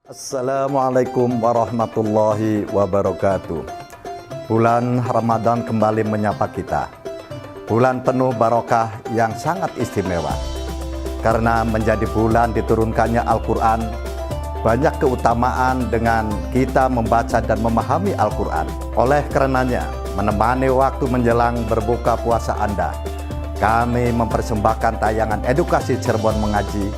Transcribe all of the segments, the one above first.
Assalamualaikum warahmatullahi wabarakatuh. Bulan Ramadan kembali menyapa kita. Bulan penuh barokah yang sangat istimewa. Karena menjadi bulan diturunkannya Al-Quran, banyak keutamaan dengan kita membaca dan memahami Al-Quran. Oleh karenanya, menemani waktu menjelang berbuka puasa Anda, kami mempersembahkan tayangan edukasi Cirebon Mengaji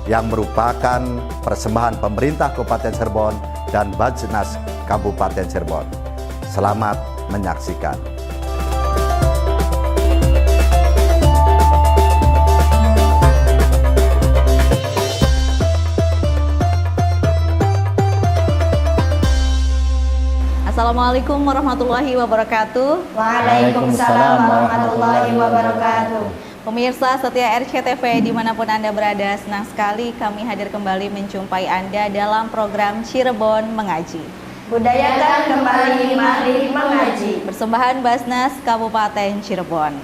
yang merupakan persembahan pemerintah Kabupaten Cirebon dan Bajnas Kabupaten Cirebon. Selamat menyaksikan. Assalamualaikum warahmatullahi wabarakatuh. Waalaikumsalam warahmatullahi wabarakatuh. Pemirsa setia RCTV dimanapun Anda berada, senang sekali kami hadir kembali menjumpai Anda dalam program Cirebon Mengaji. Budayakan kembali, mari mengaji. Persembahan Basnas Kabupaten Cirebon.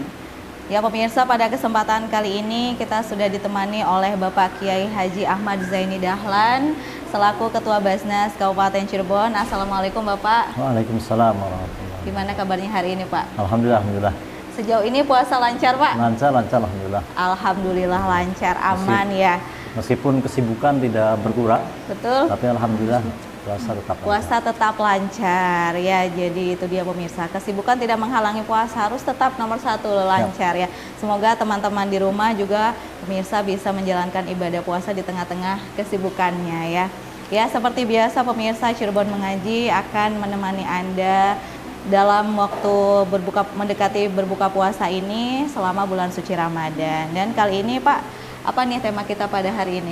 Ya pemirsa, pada kesempatan kali ini kita sudah ditemani oleh Bapak Kiai Haji Ahmad Zaini Dahlan selaku Ketua Basnas Kabupaten Cirebon. Assalamualaikum Bapak. Waalaikumsalam warahmatullahi. Gimana kabarnya hari ini Pak? Alhamdulillah. Sejauh ini puasa lancar Pak? Lancar alhamdulillah. Alhamdulillah lancar, aman ya. Meskipun kesibukan tidak berkurang, Betul. tapi alhamdulillah puasa tetap lancar. Puasa tetap lancar ya. Jadi itu dia pemirsa, kesibukan tidak menghalangi puasa, harus tetap nomor satu lancar ya. Semoga teman-teman di rumah juga pemirsa bisa menjalankan ibadah puasa di tengah-tengah kesibukannya ya. Ya seperti biasa pemirsa, Cirebon Mengaji akan menemani Anda dalam waktu mendekati berbuka puasa ini selama bulan suci Ramadan. Dan kali ini Pak, apa nih tema kita pada hari ini?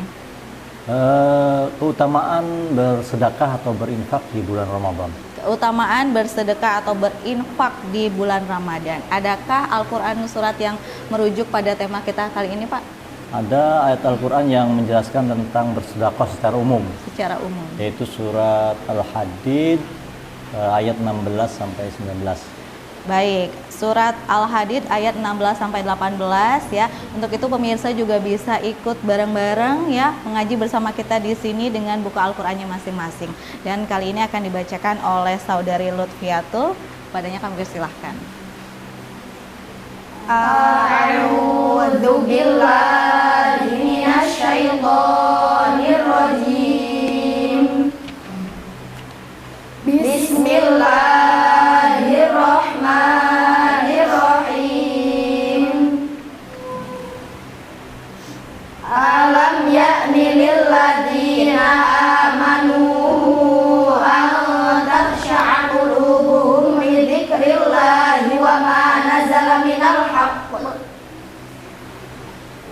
Keutamaan bersedekah atau berinfak di bulan Ramadan. Keutamaan bersedekah atau berinfak di bulan Ramadan. Adakah Al-Quran surat yang merujuk pada tema kita kali ini Pak? Ada ayat Al-Quran yang menjelaskan tentang bersedekah secara umum. Secara umum. Yaitu surat Al-Hadid ayat 16 sampai 19. Baik, surat Al-Hadid ayat 16 sampai 18 ya. Untuk itu pemirsa juga bisa ikut bareng-bareng ya mengaji bersama kita di sini dengan buku Al-Qur'annya masing-masing. Dan kali ini akan dibacakan oleh Saudari Lutfiatul. Padanya kami persilahkan. A'udzu billahi minasyaitonir rajim. Bismillahirrahmanirrahim. Alam ya'ni lil ladzina amanu an takhsha'a qulubuhum li dzikrillahi wa ma nazala minal haqq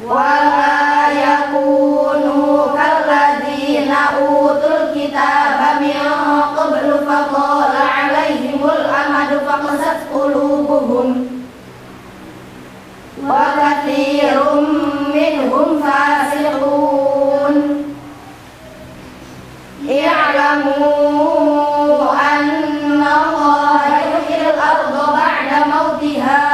wa la yakunu kalladzina utul kitaba min qablu fadala 'alaihimul amadu faqasat qulubuhum wa katsirum minhum fasiqun. I'lamu anna Allaha yuhyil arda ba'da mautiha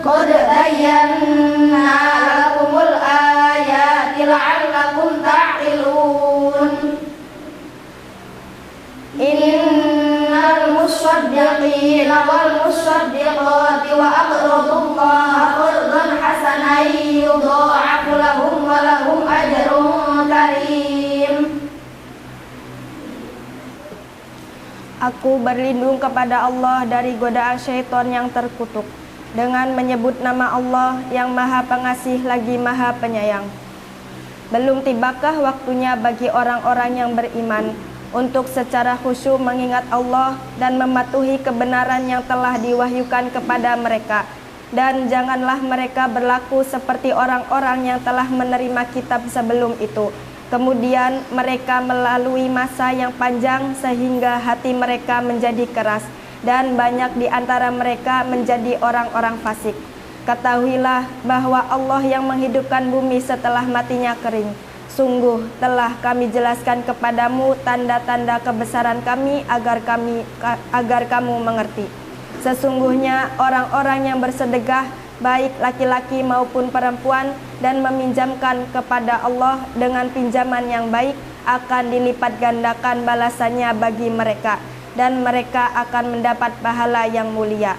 qad bayyana lakumul ayati la'allakum ta'qilun. Innal musaddiqina wal musaddiqati wa aqradullaha qardan hasanan yudha'afu lahum wa lahum ajrun karim. Aku berlindung kepada Allah dari godaan syaitan yang terkutuk dengan menyebut nama Allah yang Maha Pengasih lagi Maha Penyayang. Belum tibakah waktunya bagi orang-orang yang beriman untuk secara khusyuk mengingat Allah dan mematuhi kebenaran yang telah diwahyukan kepada mereka. Dan janganlah mereka berlaku seperti orang-orang yang telah menerima kitab sebelum itu. Kemudian mereka melalui masa yang panjang sehingga hati mereka menjadi keras, dan banyak di antara mereka menjadi orang-orang fasik. Ketahuilah bahwa Allah yang menghidupkan bumi setelah matinya kering. Sungguh telah kami jelaskan kepadamu tanda-tanda kebesaran kami agar kamu mengerti. Sesungguhnya orang-orang yang bersedekah baik laki-laki maupun perempuan, dan meminjamkan kepada Allah dengan pinjaman yang baik, akan dilipat gandakan balasannya bagi mereka, dan mereka akan mendapat pahala yang mulia.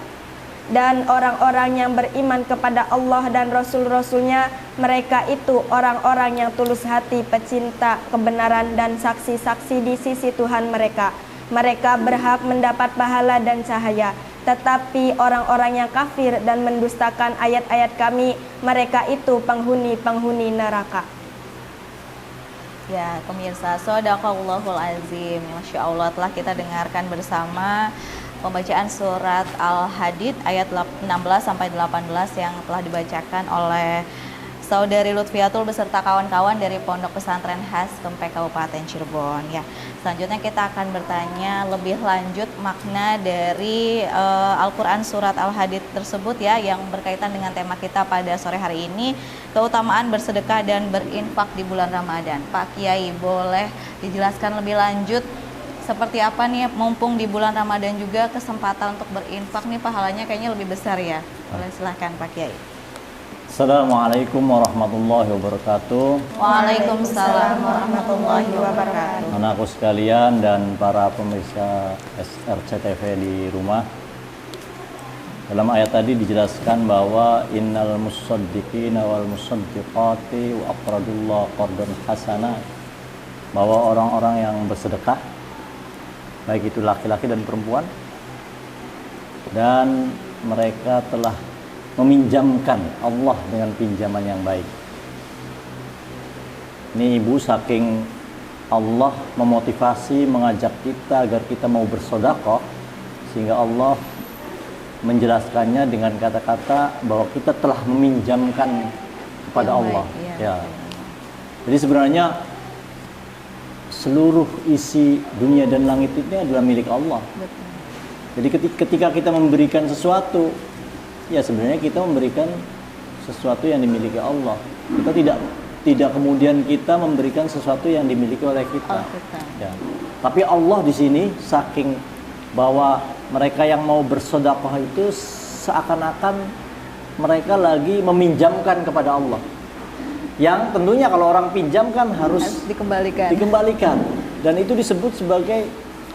Dan orang-orang yang beriman kepada Allah dan Rasul-Rasulnya, mereka itu orang-orang yang tulus hati, pecinta kebenaran dan saksi-saksi di sisi Tuhan mereka. Mereka berhak mendapat pahala dan cahaya. Tetapi orang-orang yang kafir dan mendustakan ayat-ayat kami, mereka itu penghuni-penghuni neraka. Ya, pemirsa, shadaqallahul azim. Masya Allah, telah kita dengarkan bersama pembacaan surat Al-Hadid ayat 16 sampai 18 yang telah dibacakan oleh Saudari Lutfiatul beserta kawan-kawan dari Pondok Pesantren Khas Kempek Kabupaten Cirebon. Ya, selanjutnya kita akan bertanya lebih lanjut makna dari Al-Quran surat Al-Hadid tersebut ya, yang berkaitan dengan tema kita pada sore hari ini, keutamaan bersedekah dan berinfak di bulan Ramadan. Pak Kiai, boleh dijelaskan lebih lanjut seperti apa nih, mumpung di bulan Ramadan juga kesempatan untuk berinfak nih pahalanya kayaknya lebih besar ya. Boleh silahkan Pak Kiai. Assalamualaikum warahmatullahi wabarakatuh. Waalaikumsalam warahmatullahi wabarakatuh. Anakku sekalian dan para pemirsa SRCTV di rumah, dalam ayat tadi dijelaskan bahwa innal musaddiqina wal musaddiqati wa aqradullah qardan hasana, bahwa orang-orang yang bersedekah, baik itu laki-laki dan perempuan, dan mereka telah meminjamkan Allah dengan pinjaman yang baik. Ini ibu, saking Allah memotivasi, mengajak kita agar kita mau bersedekah, sehingga Allah menjelaskannya dengan kata-kata bahwa kita telah meminjamkan kepada Yang Allah. baik, Ya. Jadi sebenarnya seluruh isi dunia dan langit ini adalah milik Allah. Betul. Jadi ketika kita memberikan sesuatu, ya sebenarnya kita memberikan sesuatu yang dimiliki Allah. Kita tidak kemudian kita memberikan sesuatu yang dimiliki oleh kita. Ya. Tapi Allah di sini saking bahwa mereka yang mau bersedekah itu seakan-akan mereka lagi meminjamkan kepada Allah. Yang tentunya kalau orang pinjam kan harus dikembalikan. Dan itu disebut sebagai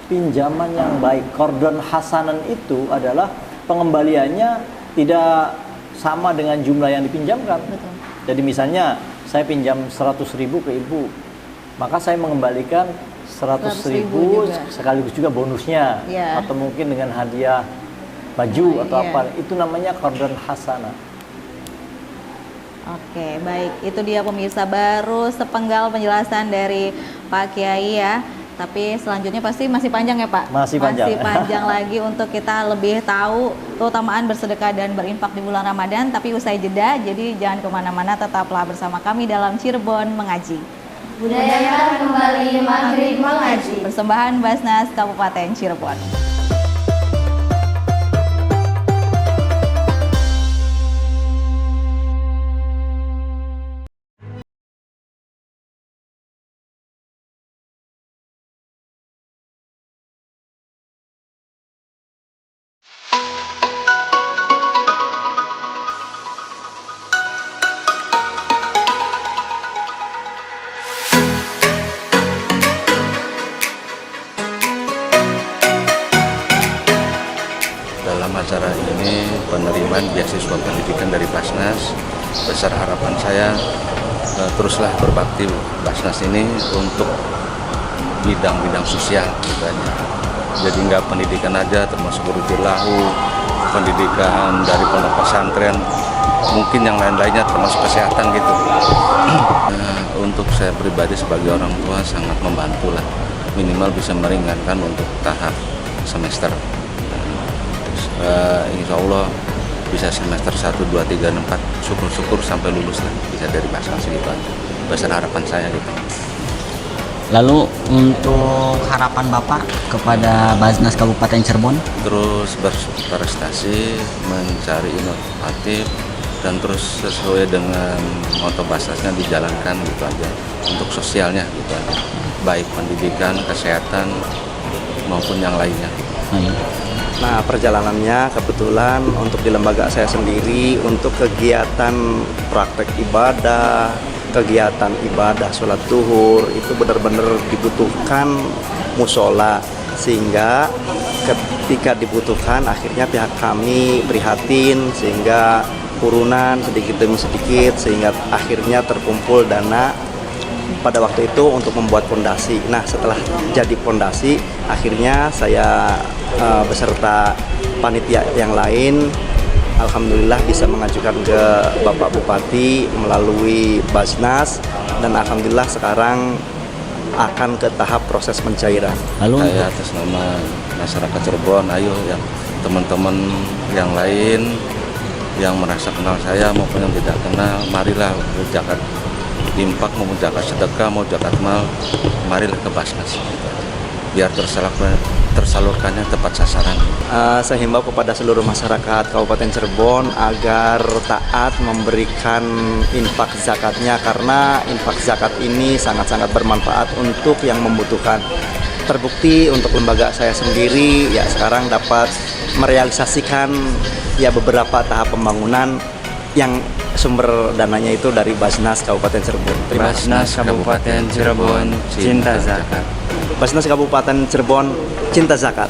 pinjaman yang baik. Qardon hasanan itu adalah pengembaliannya tidak sama dengan jumlah yang dipinjamkan. Betul. Jadi misalnya saya pinjam 100.000 ke ibu, maka saya mengembalikan 100.000 juga. sekaligus juga bonusnya, Ya. atau mungkin dengan hadiah baju atau iya. apa. Itu namanya qardon hasanah. Oke, baik. Itu dia pemirsa, baru sepenggal penjelasan dari Pak Kiai ya. Tapi selanjutnya pasti masih panjang ya Pak? Masih panjang. Masih panjang lagi untuk kita lebih tahu keutamaan bersedekah dan berinfak di bulan Ramadan. Tapi usai jeda, jadi jangan kemana-mana, tetaplah bersama kami dalam Cirebon Mengaji. Budayakan kembali Maghrib Mengaji. Persembahan Basnas Kabupaten Cirebon. Dalam acara ini penerimaan beasiswa pendidikan dari Basnas, besar harapan saya teruslah berbakti Basnas ini untuk bidang-bidang sosial gitu aja. Jadi nggak pendidikan aja, termasuk lahu, pendidikan dari pondok pesantren, mungkin yang lain-lainnya termasuk kesehatan gitu. Untuk saya pribadi sebagai orang tua sangat membantu lah, minimal bisa meringankan untuk tahap semester. Insya Allah bisa semester 1, 2, 3, 4, syukur-syukur sampai lulus lah, bisa dari Basnas gitu aja. Besar harapan saya gitu. Lalu untuk harapan Bapak kepada Basnas Kabupaten Cirebon? Terus berprestasi, mencari inovatif, dan terus sesuai dengan moto Basnasnya dijalankan gitu aja. Untuk sosialnya gitu aja, baik pendidikan, kesehatan maupun yang lainnya. Nah, perjalanannya kebetulan untuk di lembaga saya sendiri untuk kegiatan praktek ibadah, kegiatan ibadah sholat zuhur itu benar-benar dibutuhkan musola, sehingga ketika dibutuhkan akhirnya pihak kami prihatin sehingga urunan sedikit demi sedikit sehingga akhirnya terkumpul dana pada waktu itu untuk membuat pondasi. Nah, setelah jadi pondasi akhirnya saya beserta panitia yang lain alhamdulillah bisa mengajukan ke Bapak Bupati melalui Basnas, dan alhamdulillah sekarang akan ke tahap proses pencairan. Lalu Saya atas nama masyarakat Cirebon, ayo yang teman-teman yang lain yang merasa kenal saya maupun yang tidak kenal, marilah zakat infak, mau zakat sedekah, mau zakat mal, marilah ke Basnas biar tersalurkannya tepat sasaran. Saya himbau kepada seluruh masyarakat Kabupaten Cirebon agar taat memberikan infak zakatnya, karena infak zakat ini sangat-sangat bermanfaat untuk yang membutuhkan. Terbukti untuk lembaga saya sendiri ya sekarang dapat merealisasikan ya beberapa tahap pembangunan yang sumber dananya itu dari Basnas Kabupaten Cirebon. Terima kasih. Basnas Kabupaten Cirebon, cinta zakat. Basnas Kabupaten Cirebon, cinta zakat.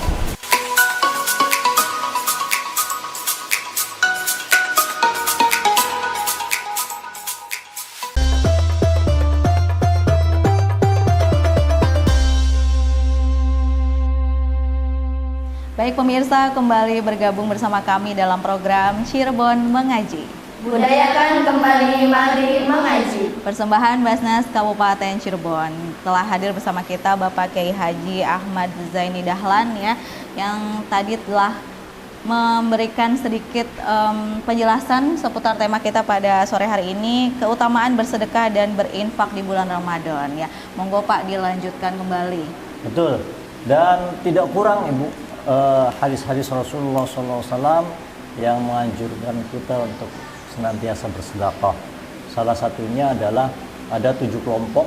Baik pemirsa, kembali bergabung bersama kami dalam program Cirebon Mengaji. Budayakan kembali mari mengaji. Persembahan Basnas Kabupaten Cirebon. Telah hadir bersama kita Bapak Kiai Haji Ahmad Zaini Dahlan ya, yang tadi telah memberikan sedikit penjelasan seputar tema kita pada sore hari ini, keutamaan bersedekah dan berinfak di bulan Ramadan ya. Monggo Pak dilanjutkan kembali. Betul. Dan tidak kurang Ibu hadis-hadis Rasulullah SAW yang menganjurkan kita untuk senantiasa bersedekah. Salah satunya adalah ada 7 kelompok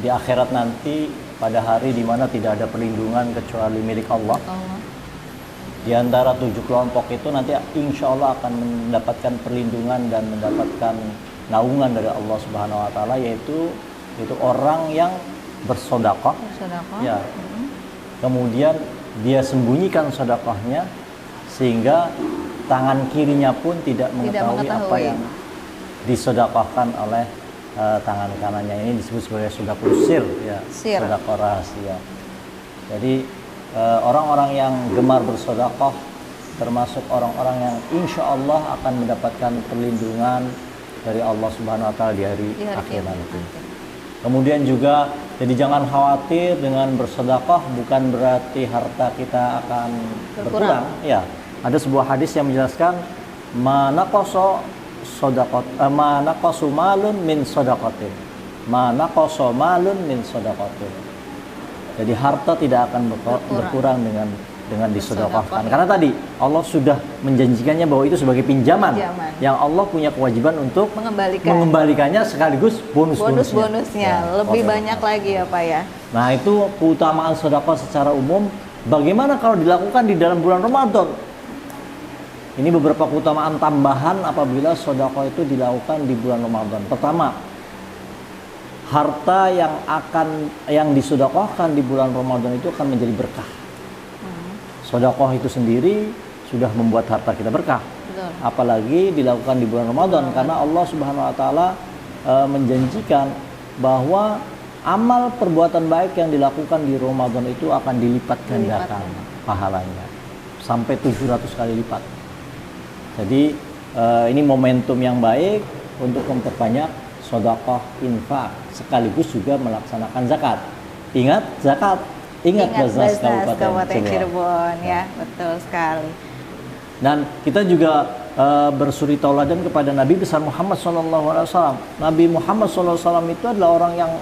di akhirat nanti, pada hari di mana tidak ada perlindungan kecuali milik Allah. Di antara 7 kelompok itu nanti insya Allah akan mendapatkan perlindungan dan mendapatkan naungan dari Allah Subhanahu Wa Taala, yaitu orang yang bersedekah. Ya. Kemudian dia sembunyikan sedekahnya sehingga tangan kirinya pun tidak mengetahui apa yang disedekahkan oleh tangan kanannya. Ini disebut sebagai sedekah sir, ya, sedekah rahasia. Jadi orang-orang yang gemar bersedekah termasuk orang-orang yang insya Allah akan mendapatkan perlindungan dari Allah Subhanahu Wa Taala di hari akhir nanti. Kemudian juga, jadi jangan khawatir dengan bersedekah bukan berarti harta kita akan berkurang. Ya, ada sebuah hadis yang menjelaskan manaqasa malun min shadaqatin. Manaqasa malun min shadaqatin. Jadi harta tidak akan berkurang dengan disedekahkan. Karena tadi Allah sudah menjanjikannya bahwa itu sebagai pinjaman yang Allah punya kewajiban untuk mengembalikannya sekaligus bonusnya. Lebih banyak lagi ya Pak ya. Nah, itu keutamaan sedekah secara umum. Bagaimana kalau dilakukan di dalam bulan Ramadan? Ini beberapa keutamaan tambahan apabila sedekah itu dilakukan di bulan Ramadan. Pertama, harta yang disedekahkan di bulan Ramadan itu akan menjadi berkah. Sedekah itu sendiri sudah membuat harta kita berkah. Betul. Apalagi dilakukan di bulan Ramadan, karena Allah Subhanahu Wa Taala menjanjikan bahwa amal perbuatan baik yang dilakukan di Ramadan itu akan dilipat gandakan pahalanya sampai 700 kali lipat. Jadi ini momentum yang baik untuk memperbanyak sedekah infak sekaligus juga melaksanakan zakat. Ingat zakat. Ingat Basnas Kabupaten Cirebon ya, betul sekali. Dan kita juga bersuri tauladan kepada Nabi besar Muhammad SAW. Nabi Muhammad SAW itu adalah orang yang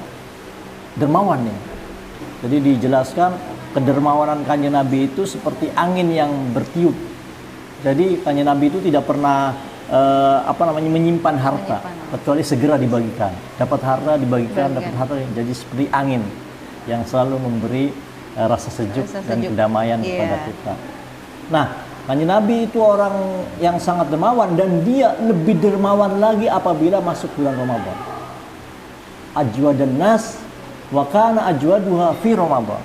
dermawan ya. Jadi dijelaskan kedermawanan kanjeng Nabi itu seperti angin yang bertiup. Jadi kanjeng Nabi itu tidak pernah menyimpan harta kecuali segera dibagikan. Dapat harta dibagikan, dapat harta, jadi seperti angin yang selalu memberi rasa sejuk Rasa dan sejuk. kedamaian Iya. kepada kita. Nah, Kanjeng Nabi itu orang yang sangat dermawan, dan dia lebih dermawan lagi apabila masuk bulan Ramadan. Ajwadan nas wa kana ajwaduha fi Ramadan.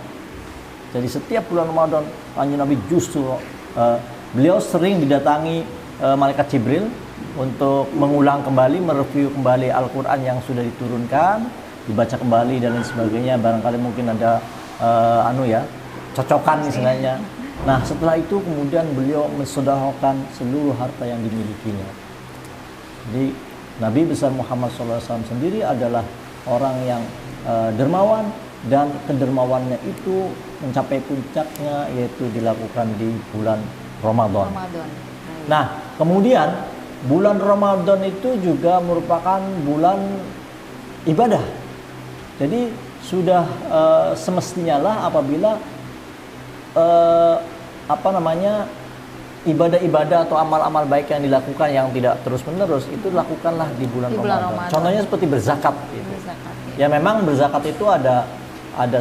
Jadi setiap bulan Ramadan Kanjeng Nabi justru beliau sering didatangi malaikat Jibril untuk mengulang kembali, mereview kembali Al-Qur'an yang sudah diturunkan, dibaca kembali dan lain sebagainya. Barangkali mungkin ada cocokan istilahnya. Nah, setelah itu kemudian beliau mensedekahkan seluruh harta yang dimilikinya. Jadi Nabi besar Muhammad SAW sendiri adalah orang yang dermawan, dan kedermawannya itu mencapai puncaknya yaitu dilakukan di bulan Ramadan. Nah, kemudian bulan Ramadan itu juga merupakan bulan ibadah. Jadi sudah semestinya lah apabila ibadah-ibadah atau amal-amal baik yang dilakukan yang tidak terus-menerus itu lakukanlah di bulan Ramadan. Contohnya seperti berzakat gitu. Ya memang berzakat itu ada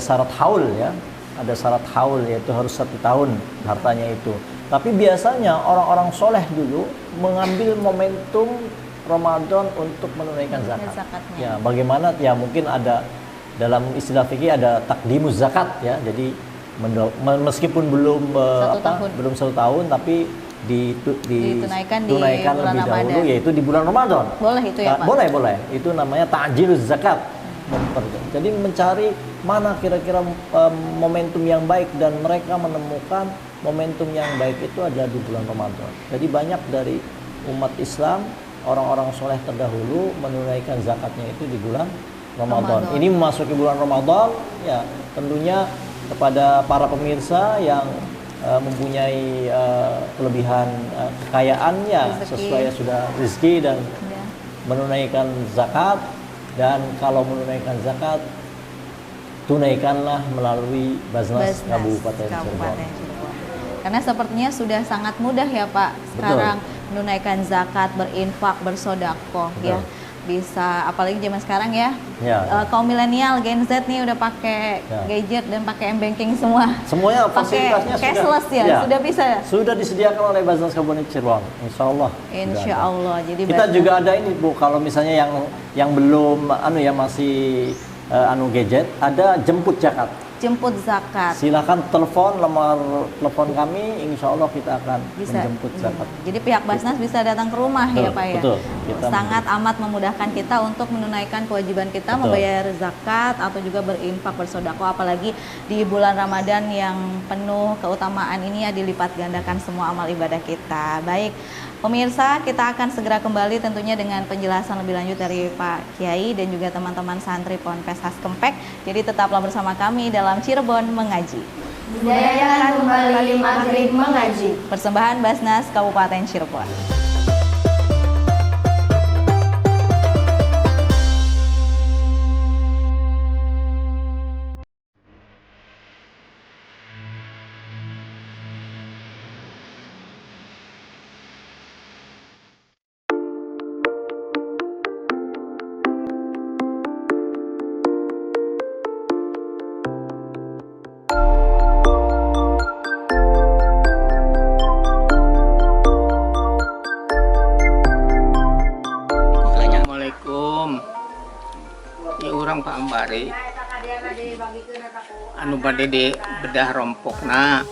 syarat haul ya. Ada syarat haul, yaitu harus 1 tahun hartanya itu. Tapi biasanya orang-orang soleh dulu mengambil momentum Ramadan untuk menunaikan zakat. Ya, bagaimana? Ya mungkin ada dalam istilah fikih ada takdimuz zakat ya. Jadi meskipun belum belum 1 tahun, tapi ditunaikan lebih dahulu, yaitu di bulan Ramadan. Boleh itu ya, Pak? Boleh. Itu namanya ta'jiluz zakat. Jadi mencari mana kira-kira momentum yang baik, dan mereka menemukan momentum yang baik itu ada di bulan Ramadan. Jadi banyak dari umat Islam, orang-orang soleh terdahulu menunaikan zakatnya itu di bulan Ramadan. Ini memasuki bulan Ramadan, ya tentunya kepada para pemirsa yang mempunyai kelebihan kekayaannya sesuai sudah rezeki dan menunaikan zakat. Dan kalau menunaikan zakat, tunaikanlah melalui Basnas Kabupaten Cirebon. Karena sepertinya sudah sangat mudah ya Pak sekarang menunaikan zakat, berinfak, bersodakoh ya. Bisa, apalagi zaman sekarang ya, kaum milenial Gen Z nih udah pakai gadget dan pakai m-banking semua. Semuanya fasilitasnya cashless sudah bisa. Sudah disediakan oleh Basnas Kabupaten Cirebon, insya Allah. Insya Allah. Jadi kita juga ada ini Bu, kalau misalnya yang belum masih gadget, ada jemput zakat. Jemput zakat. Silakan telepon nomor telepon kami, insya Allah kita akan menjemput zakat. Jadi pihak Basnas bisa datang ke rumah ya Pak ya. Betul. Sangat amat memudahkan kita untuk menunaikan kewajiban kita membayar zakat atau juga berinfak, bersedekah, apalagi di bulan Ramadan yang penuh keutamaan ini ya, dilipat gandakan semua amal ibadah kita. Baik. Pemirsa, kita akan segera kembali tentunya dengan penjelasan lebih lanjut dari Pak Kiai dan juga teman-teman santri Ponpes Khas Kempek. Jadi tetaplah bersama kami dalam Cirebon Mengaji. Hidayahkan kembali Maghrib Mengaji. Persembahan Basnas Kabupaten Cirebon. Pak Ambari bade di bedah rompokna,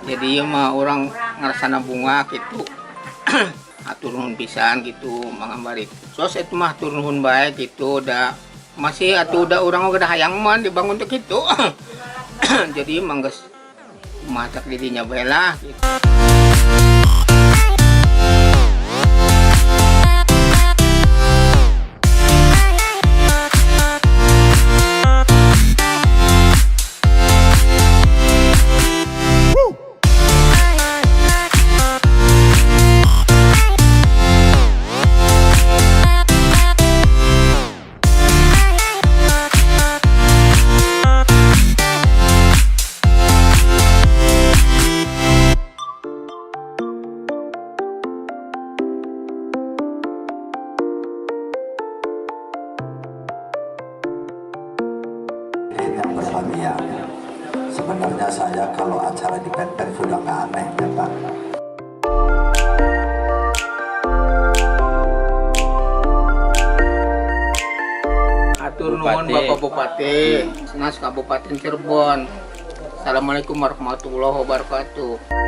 jadi mah orang ngerasana bunga gitu atur nuhun pisan gitu Mang Ambari. Sos itu mah atur nuhun baik gitu, udah masih udah orang udah hayang mah dibangun untuk itu jadi mangges masak dirinya bae lah gitu. Yang berbahagia. Sebenarnya saya kalau acara di Penter sudah nggak aneh ya Pak. Atur nuhun Bapak Bupati, Senas Kabupaten Cirebon. Assalamualaikum warahmatullahi wabarakatuh.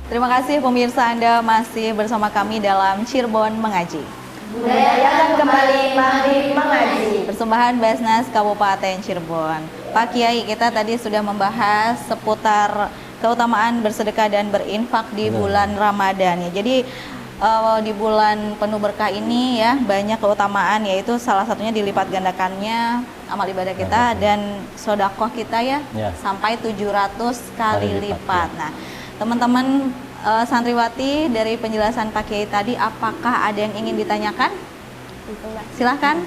Terima kasih pemirsa, Anda masih bersama kami dalam Cirebon Mengaji. Budayakan kembali Maghrib Mengaji. Persembahan Basnas Kabupaten Cirebon. Pak Kiai, kita tadi sudah membahas seputar keutamaan bersedekah dan berinfak di bulan Ramadan ya. Jadi di bulan penuh berkah ini ya banyak keutamaan, yaitu salah satunya dilipat gandakannya amal ibadah kita dan sodakoh kita ya, sampai 700 kali lipat. Nah, teman-teman santriwati, dari penjelasan Pak Kiai tadi, apakah ada yang ingin ditanyakan? Silahkan.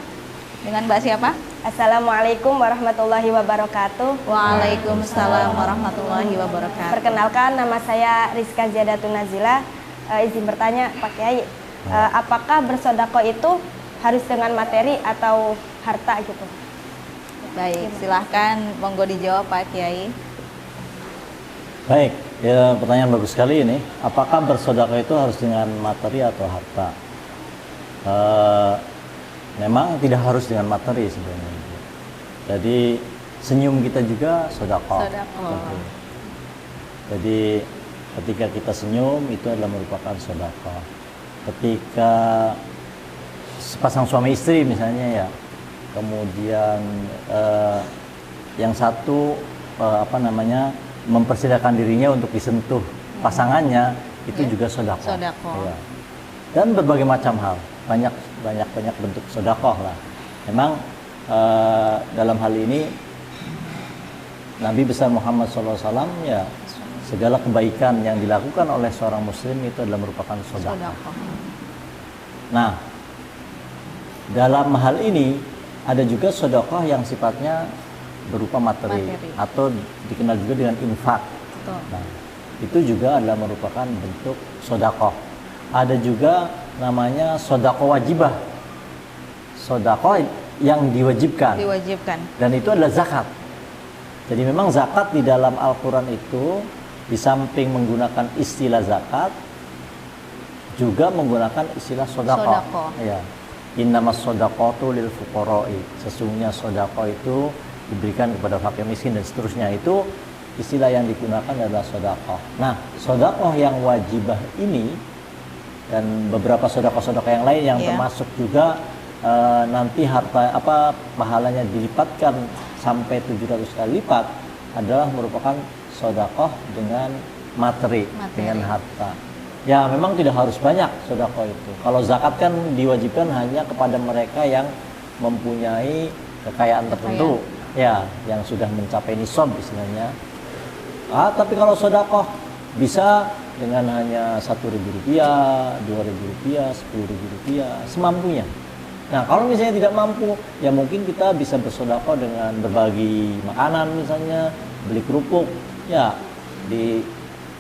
Dengan Mbak siapa? Assalamualaikum warahmatullahi wabarakatuh. Waalaikumsalam warahmatullahi wabarakatuh. Perkenalkan, nama saya Rizka Ziadatun Nazila. Izin bertanya Pak Kiai, apakah bersedekah itu harus dengan materi atau harta gitu? Baik, silahkan monggo dijawab Pak Kiai. Baik, ya pertanyaan bagus sekali ini. Apakah bersedekah itu harus dengan materi atau harta? Memang tidak harus dengan materi sebenarnya. Jadi senyum kita juga sedekah. Jadi ketika kita senyum itu adalah merupakan sedekah. Ketika sepasang suami istri misalnya ya, kemudian yang satu mempersilahkan dirinya untuk disentuh pasangannya, itu juga sedekah. Ya. Dan berbagai macam hal, banyak bentuk sedekah lah. Memang dalam hal ini Nabi besar Muhammad SAW ya, segala kebaikan yang dilakukan oleh seorang muslim itu adalah merupakan sedekah. Nah, dalam hal ini ada juga sedekah yang sifatnya berupa materi. Atau dikenal juga dengan infak. Nah, itu juga adalah merupakan bentuk sedekah. Ada juga namanya sedekah wajibah. Sedekah yang diwajibkan. Dan itu adalah zakat. Jadi memang zakat di dalam Al-Quran itu di samping menggunakan istilah zakat juga menggunakan istilah sedekah. Ya. Innamas shadaqatu lil fuqara'i. Sesungguhnya sedekah itu diberikan kepada fakir miskin dan seterusnya. Itu istilah yang digunakan adalah sedekah. Nah, sedekah yang wajibah ini dan beberapa sedekah-sedekah yang lain yang termasuk juga nanti harta pahalanya dilipatkan sampai 700 kali lipat adalah merupakan sedekah dengan materi, dengan harta. Ya, memang tidak harus banyak sedekah itu. Kalau zakat kan diwajibkan hanya kepada mereka yang mempunyai kekayaan tertentu, ya, yang sudah mencapai nisab istilahnya. Tapi kalau sedekah bisa dengan hanya Rp1.000, Rp2.000, Rp10.000, semampunya. Nah, kalau misalnya tidak mampu, ya mungkin kita bisa bersedekah dengan berbagi makanan misalnya, beli kerupuk, ya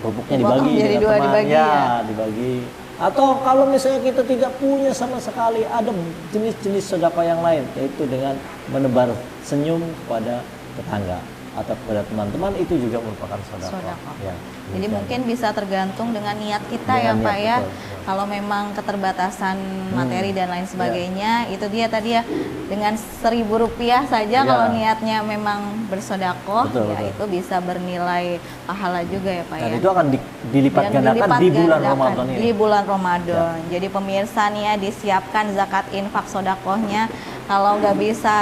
kerupuknya Dipotong dibagi jadi dengan dua, teman. dibagi Ya, ya. dibagi. Atau kalau misalnya kita tidak punya sama sekali, ada jenis-jenis sedekah yang lain, yaitu dengan menebar senyum kepada tetangga atau kepada teman-teman, itu juga merupakan sedekah. Sedekah. Ya, Jadi demikian. mungkin bisa tergantung dengan niat kita Dengan ya Pak niat, ya. betul. Kalau memang keterbatasan materi dan lain sebagainya, itu dia tadi ya, dengan Rp1.000 saja Ya. kalau niatnya memang bersodakoh, Betul, ya betul. itu bisa bernilai pahala juga ya Pak Dan ya. itu akan dilipat Dan gandakan dilipat di bulan gandakan Ramadan ini. Di bulan Ramadan. Jadi pemirsa nih ya, disiapkan zakat infak sodakohnya. Kalau nggak bisa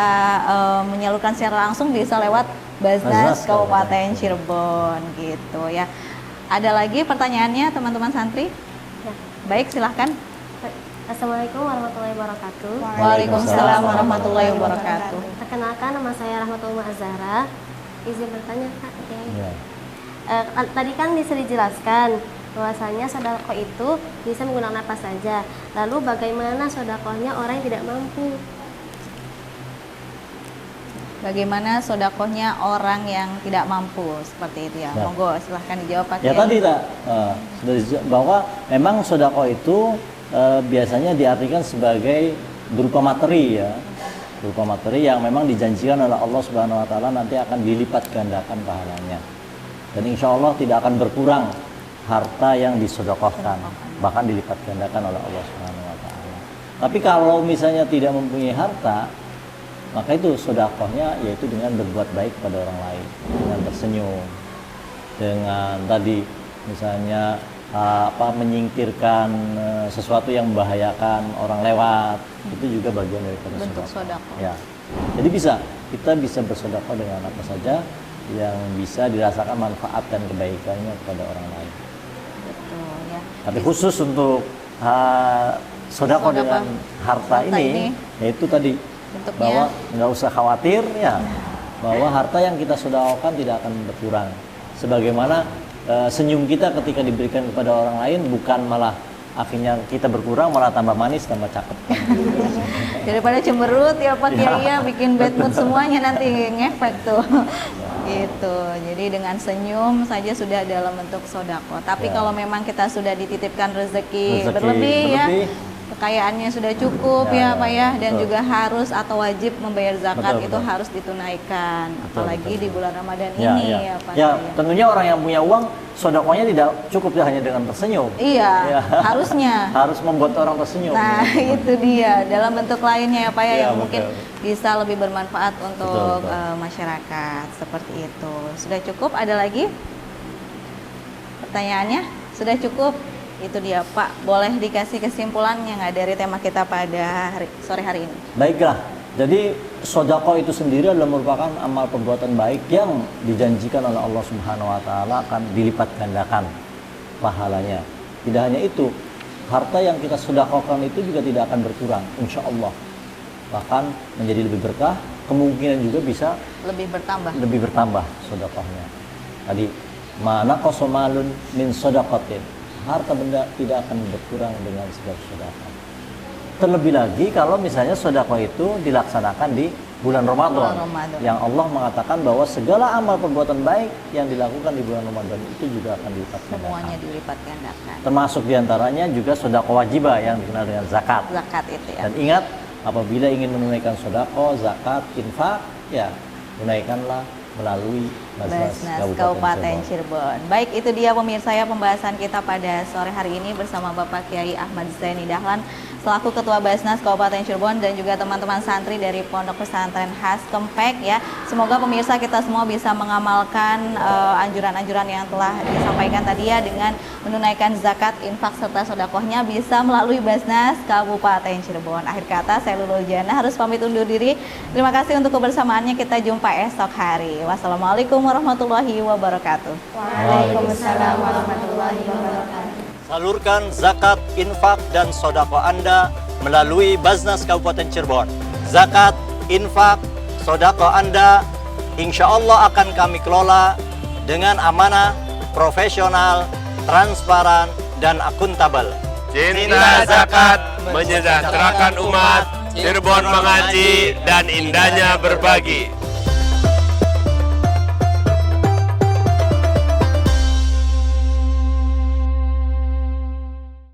menyalurkan secara langsung, bisa lewat Basnas Kabupaten Cirebon gitu ya. Ada lagi pertanyaannya teman-teman santri? Ya. Baik, silahkan. Assalamualaikum warahmatullahi wabarakatuh. Waalaikumsalam warahmatullahi wabarakatuh. Perkenalkan, nama saya Rahmatul Azhara. Izin bertanya Kak. Ya. Tadi kan bisa dijelaskan bahwasanya sedekah itu bisa menggunakan apa saja. Lalu bagaimana sedekahnya orang yang tidak mampu? Bagaimana sodakohnya orang yang tidak mampu, seperti itu ya. Ya. Monggo silahkan dijawab Pak Ya Kiai. tadi tak sudah bahwa memang sedekah itu biasanya diartikan sebagai berupa materi ya, berupa materi yang memang dijanjikan oleh Allah Subhanahu Wa Taala nanti akan dilipat gandakan pahalanya, dan insya Allah tidak akan berkurang harta yang disedekahkan, bahkan dilipat gandakan oleh Allah Subhanahu Wa Taala. Tapi kalau misalnya tidak mempunyai harta, maka itu sedekahnya yaitu dengan berbuat baik pada orang lain, dengan tersenyum, dengan tadi misalnya menyingkirkan sesuatu yang membahayakan orang lewat, itu juga bagian daripada Bentuk sedekah. sedekah. Ya. Jadi kita bisa bersedekah dengan apa saja yang bisa dirasakan manfaat dan kebaikannya kepada orang lain. Betul ya. Tapi khusus untuk sedekah dengan harta ini, yaitu tadi bentuknya bahwa nggak usah khawatir ya, bahwa harta yang kita sedekahkan tidak akan berkurang. Sebagaimana senyum kita ketika diberikan kepada orang lain bukan malah akhirnya kita berkurang, malah tambah manis, tambah cakep. daripada cemberut ya Pak Kiai ya, bikin bad mood semuanya nanti ngefek tuh. Gitu. Jadi dengan senyum saja sudah dalam bentuk sodako. Tapi Ya. kalau memang kita sudah dititipkan rezeki Rezeki berlebih ya, berlebih. kekayaannya sudah cukup Ya, ya, Pak ya, dan betul. juga harus atau wajib membayar zakat, Betul, itu betul. harus ditunaikan, apalagi betul, di betul. bulan Ramadan Ya, ini ya. ya Pak Ya, Kiai. tentunya orang yang punya uang sedekahnya tidak cukup hanya dengan tersenyum. Iya, Ya. harusnya. Harus membuat orang tersenyum. Nah, itu dia dalam bentuk lainnya ya Pak ya, Ya, yang betul. mungkin bisa lebih bermanfaat untuk betul. masyarakat, seperti itu. Sudah cukup? Ada lagi? Pertanyaannya? Sudah cukup? Itu dia Pak, boleh dikasih kesimpulannya nggak dari tema kita pada sore hari ini? Baiklah, jadi sedekah itu sendiri adalah merupakan amal perbuatan baik yang dijanjikan oleh Allah Subhanahu Wa Taala akan dilipat gandakan pahalanya. Tidak hanya itu, harta yang kita sedekahkan itu juga tidak akan berkurang, insya Allah. Bahkan menjadi lebih berkah, kemungkinan juga bisa Lebih bertambah. sedekahnya. Tadi mana kosomalun min sedekatin, harta benda tidak akan berkurang dengan sebab sedekah. Terlebih lagi kalau misalnya sedekah itu dilaksanakan di bulan Ramadan, Bulan Ramadan. yang Allah mengatakan bahwa segala amal perbuatan baik yang dilakukan di bulan Ramadan itu juga akan dilipat gandakan. Semuanya dilipat gandakan. Termasuk diantaranya juga sedekah wajibah yang dikenal dengan zakat. Zakat itu ya. Dan ingat, apabila ingin menunaikan sedekah, zakat, infak, ya tunaikanlah melalui Basnas Kabupaten Cirebon. Baik, itu dia pemirsa ya pembahasan kita pada sore hari ini bersama Bapak Kiai Ahmad Zaini Dahlan selaku Ketua Basnas Kabupaten Cirebon dan juga teman-teman santri dari Pondok Pesantren Khas Kempek ya. Semoga pemirsa kita semua bisa mengamalkan anjuran-anjuran yang telah disampaikan tadi ya, dengan menunaikan zakat, infak serta sedekahnya bisa melalui Basnas Kabupaten Cirebon. Akhir kata saya Lulul Jana harus pamit undur diri. Terima kasih untuk kebersamaannya, kita jumpa esok hari. Wassalamualaikum warahmatullahi wabarakatuh. Waalaikumsalam warahmatullahi wabarakatuh. Salurkan zakat, infak, dan sedekah Anda melalui Basnas Kabupaten Cirebon. Zakat, infak, sedekah Anda insya Allah akan kami kelola dengan amanah, profesional, transparan, dan akuntabel. Cinta zakat menyejahterakan umat, Cirebon mengaji dan indahnya berbagi.